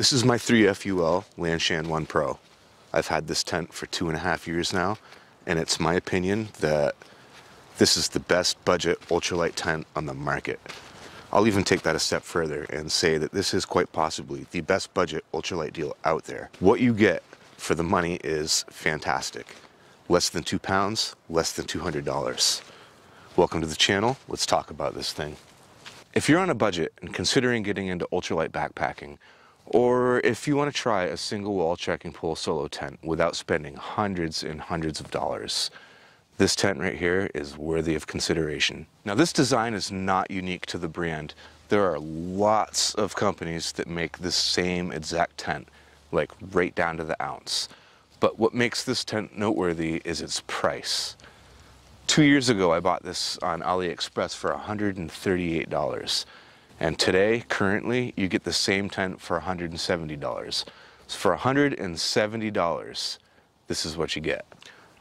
This is my 3FUL Lanshan 1 Pro. I've had this tent for 2.5 years now, and it's my opinion that this is the best budget ultralight tent on the market. I'll even take that a step further and say that this is quite possibly the best budget ultralight deal out there. What you get for the money is fantastic. Less than 2 pounds, less than $200. Welcome to the channel. Let's talk about this thing. If you're on a budget and considering getting into ultralight backpacking, or if you want to try a single wall trekking pole solo tent without spending hundreds and hundreds of dollars, this tent right here is worthy of consideration. Now, this design is not unique to the brand. There are lots of companies that make this same exact tent, like right down to the ounce. But what makes this tent noteworthy is its price. 2 years ago, I bought this on AliExpress for $138. And today, currently, you get the same tent for $170. So for $170, this is what you get.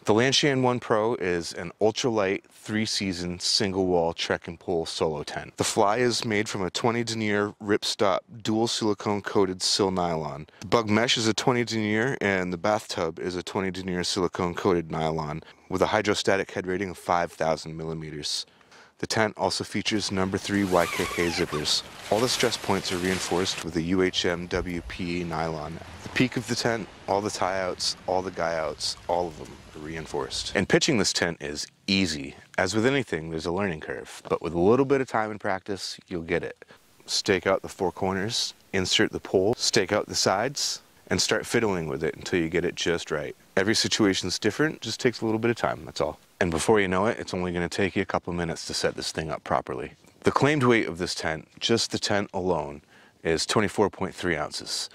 The Lanshan 1 Pro is an ultralight 3-season single wall trekking pole solo tent. The fly is made from a 20 denier ripstop dual silicone coated sil nylon. The bug mesh is a 20 denier and the bathtub is a 20 denier silicone coated nylon with a hydrostatic head rating of 5,000 millimeters. The tent also features number 3 YKK zippers. All the stress points are reinforced with a UHM WPE nylon. The peak of the tent, all the tie outs, all the guy outs, all of them are reinforced. And pitching this tent is easy. As with anything, there's a learning curve, but with a little bit of time and practice, you'll get it. Stake out the 4 corners, insert the pole, stake out the sides, and start fiddling with it until you get it just right. Every situation's different, just takes a little bit of time, that's all. And before you know it, it's only going to take you a couple minutes to set this thing up properly. The claimed weight of this tent, just the tent alone, is 24.3 ounces.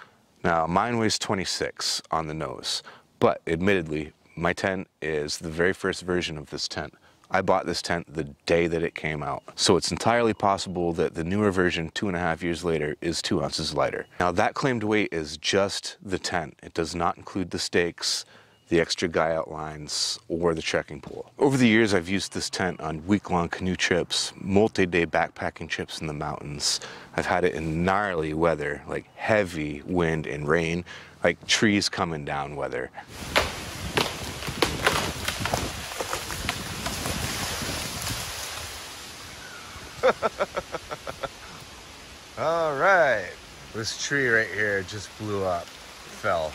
Now, mine weighs 26 on the nose, but admittedly, my tent is the very first version of this tent. I bought this tent the day that it came out. So it's entirely possible that the newer version 2.5 years later is 2 ounces lighter. Now, that claimed weight is just the tent. It does not include the stakes, the extra guy outlines, or the trekking pole. Over the years, I've used this tent on week-long canoe trips, multi-day backpacking trips in the mountains. I've had it in gnarly weather, like heavy wind and rain, like trees coming down weather. All right, this tree right here just blew up, fell.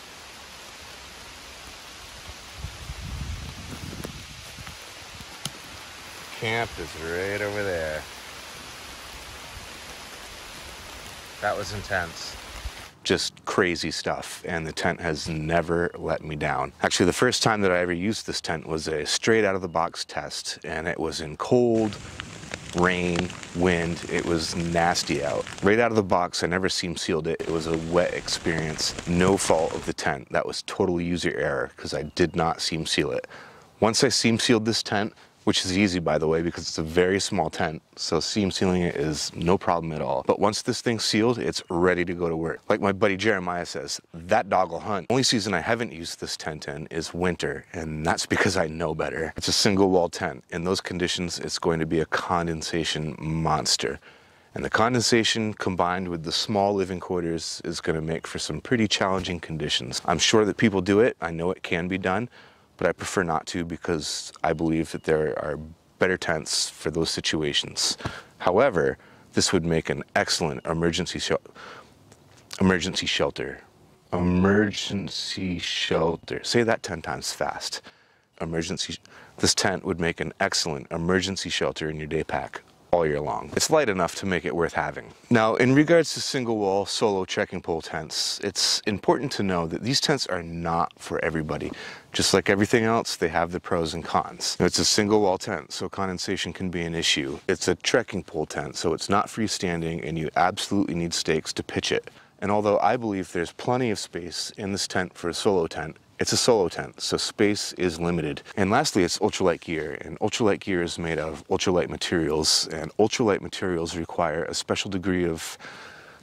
Camp is right over there. That was intense. Just crazy stuff, and the tent has never let me down. Actually, the first time that I ever used this tent was a straight out of the box test, and it was in cold, rain, wind. It was nasty out. Right out of the box, I never seam sealed it. It was a wet experience. No fault of the tent. That was totally user error because I did not seam seal it. Once I seam sealed this tent, which is easy, by the way, because it's a very small tent, so seam sealing it is no problem at all. But once this thing's sealed, it's ready to go to work. Like my buddy Jeremiah says, that dog will hunt. The only season I haven't used this tent in is winter, and that's because I know better. It's a single wall tent. In those conditions, it's going to be a condensation monster. And the condensation combined with the small living quarters is going to make for some pretty challenging conditions. I'm sure that people do it. I know it can be done, but I prefer not to because I believe that there are better tents for those situations. However, this would make an excellent emergency shelter. Say that 10 times fast. This tent would make an excellent emergency shelter in your day pack all year long. It's light enough to make it worth having. Now, in regards to single wall solo trekking pole tents, it's important to know that these tents are not for everybody. Just like everything else, they have the pros and cons. It's a single wall tent, so condensation can be an issue. It's a trekking pole tent, so it's not freestanding, and you absolutely need stakes to pitch it. And although I believe there's plenty of space in this tent for a solo tent, it's a solo tent, so space is limited. And lastly, it's ultralight gear, and ultralight gear is made of ultralight materials, and ultralight materials require a special degree of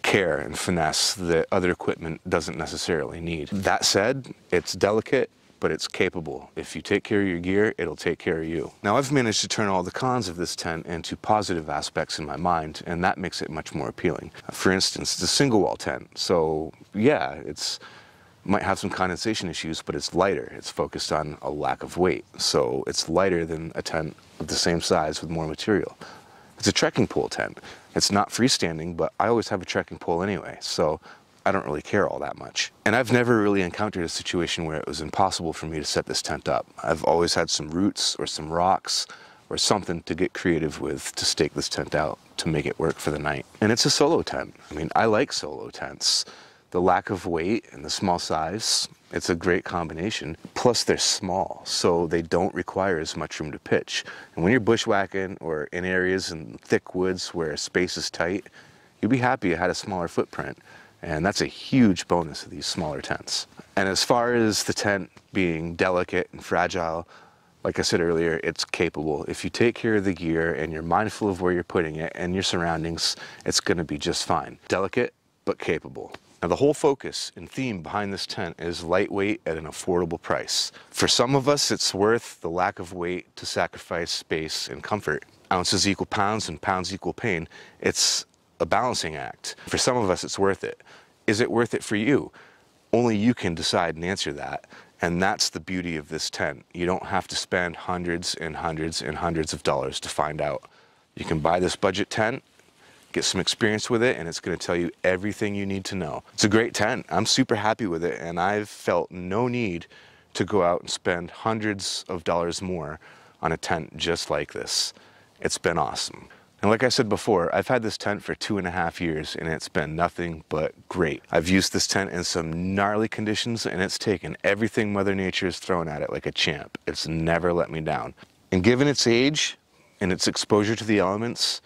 care and finesse that other equipment doesn't necessarily need. That said, it's delicate, but it's capable. If you take care of your gear, it'll take care of you. Now, I've managed to turn all the cons of this tent into positive aspects in my mind, and that makes it much more appealing. For instance, it's a single wall tent, so yeah, it's might have some condensation issues, but it's lighter. It's focused on a lack of weight, so it's lighter than a tent of the same size with more material. It's a trekking pole tent. It's not freestanding, but I always have a trekking pole anyway, so I don't really care all that much. And I've never really encountered a situation where it was impossible for me to set this tent up. I've always had some roots or some rocks or something to get creative with to stake this tent out to make it work for the night. And it's a solo tent. I mean, I like solo tents. The lack of weight and the small size, it's a great combination. Plus they're small, so they don't require as much room to pitch. And when you're bushwhacking or in areas in thick woods where space is tight, you'd be happy you had a smaller footprint. And that's a huge bonus of these smaller tents. And as far as the tent being delicate and fragile, like I said earlier, it's capable. If you take care of the gear and you're mindful of where you're putting it and your surroundings, it's gonna be just fine. Delicate, but capable. Now, the whole focus and theme behind this tent is lightweight at an affordable price. For some of us, it's worth the lack of weight to sacrifice space and comfort. Ounces equal pounds and pounds equal pain. It's a balancing act. For some of us, it's worth it. Is it worth it for you? Only you can decide and answer that. And that's the beauty of this tent. You don't have to spend hundreds and hundreds and hundreds of dollars to find out. You can buy this budget tent, get some experience with it, and it's going to tell you everything you need to know. It's a great tent. I'm super happy with it, and I've felt no need to go out and spend hundreds of dollars more on a tent just like this. It's been awesome. And like I said before, I've had this tent for 2.5 years, and it's been nothing but great. I've used this tent in some gnarly conditions, and it's taken everything Mother Nature has thrown at it like a champ. It's never let me down. And given its age and its exposure to the elements,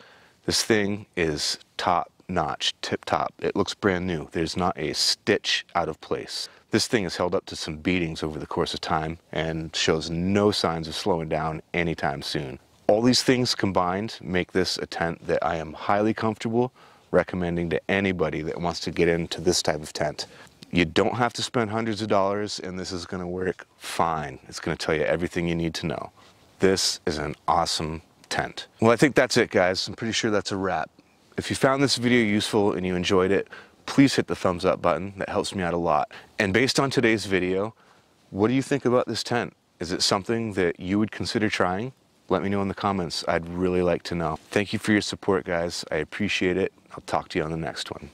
this thing is top-notch, tip-top. It looks brand new. There's not a stitch out of place. This thing has held up to some beatings over the course of time and shows no signs of slowing down anytime soon. All these things combined make this a tent that I am highly comfortable recommending to anybody that wants to get into this type of tent. You don't have to spend hundreds of dollars, and this is going to work fine. It's going to tell you everything you need to know. This is an awesome tent. Well, I think that's it, guys. I'm pretty sure that's a wrap. If you found this video useful and you enjoyed it, please hit the thumbs up button. That helps me out a lot. And based on today's video, what do you think about this tent? Is it something that you would consider trying? Let me know in the comments. I'd really like to know. Thank you for your support, guys. I appreciate it. I'll talk to you on the next one.